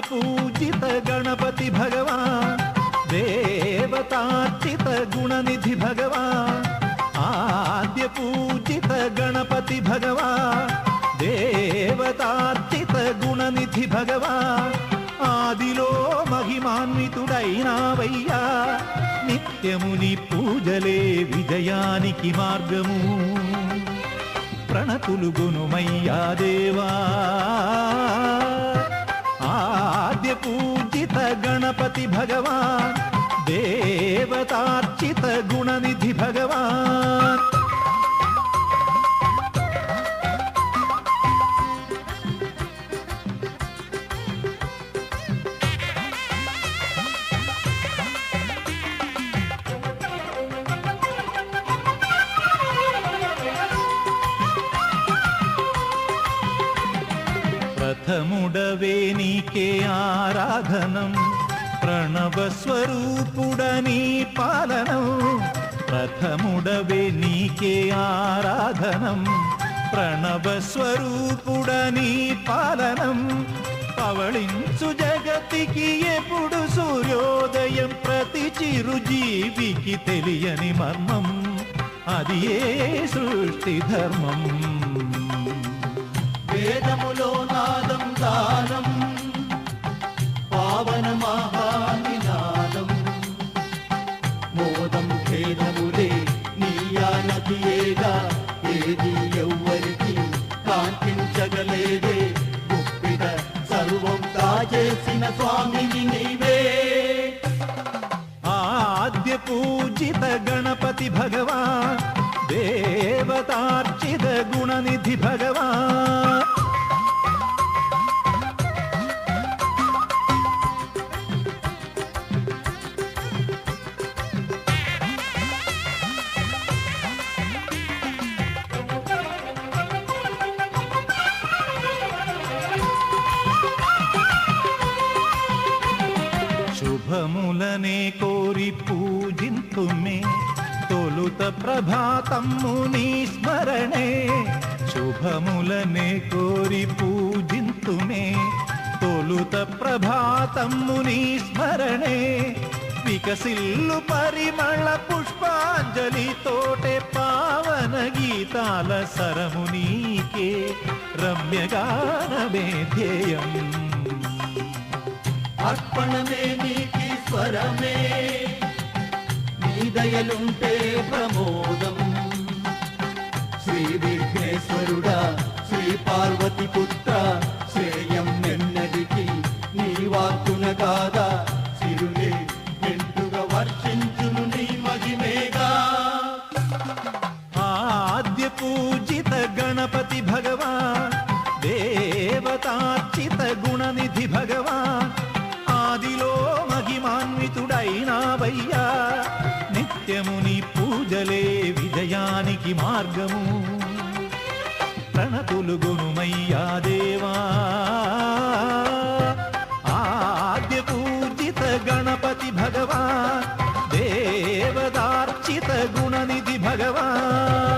पूजित गणपति भगवान देवतार्चित गुणनिधि भगवान आद्य पूजित गणपति भगवान देवतार्चित गुणनिधि भगवान आदिलो महिमान्वितुडैनावయ్యా నిత్యముని పూజలే విజయానికి మార్గము ప్రణతులు గునుమయ్యా దేవా आद्य पूजित गणपति भगवान देवतार्चित गुणनिधि भगवान प्रथमुडवे नीके आराधनं प्रणव स्वरूपुडनी पालनं प्रथमुडवे नीके आराधनं प्रणव स्वरूपुडनी पालनं पवళించు జగతికి ఎప్పుడు సూర్యోదయం ప్రతి చిరుజీవికి తెలియని మర్మం అది ఏ సృష్టి ధర్మం వేదములో నాదం దానం పావన మహానినాదం మోదం ఖేదములే నీయానదియేగా ఏది ఎవ్వరికి కాంతించగలేదే గుప్పిట సర్వం కాజేసిన స్వామిని నీవే आद्य पूजित गणपति भगवान देवतार्चित गुणनिधि भगवान శుభములనే కోరి పూజింతుమే తొలుత ప్రభాతమ్ముని స్మరణే శుభములనే కోరి పూజింతుమే తొలుత ప్రభాతమ్ముని స్మరణే వికసిల్లు పరిమళ పుష్పాంజలి తోటే పావన గీతాల సరమునీకే రమ్యగానమే ధ్యేయం అర్పణమే నీకి స్వరమే నీ దయలుంటే ప్రమోదం శ్రీ విఘ్నేశ్వరుడా శ్రీ పార్వతి పుత్ర శ్రేయం ఎన్నడికి నీ వాక్కున కాదా సిరులే ఎంటుగా వర్షించును నీ మహిమేగా आद्य पूजित गणपति भगवान देवतार्चित गुणनिधि भगवान ఆదిలో మహిమాన్వితుడైనావయ్యా నిత్యముని పూజలే విజయానికి మార్గము ప్రణతులు గునుమయ్యా దేవా ఆద్య పూజిత గణపతి భగవాన్ దేవతార్చిత గుణనిధి భగవాన్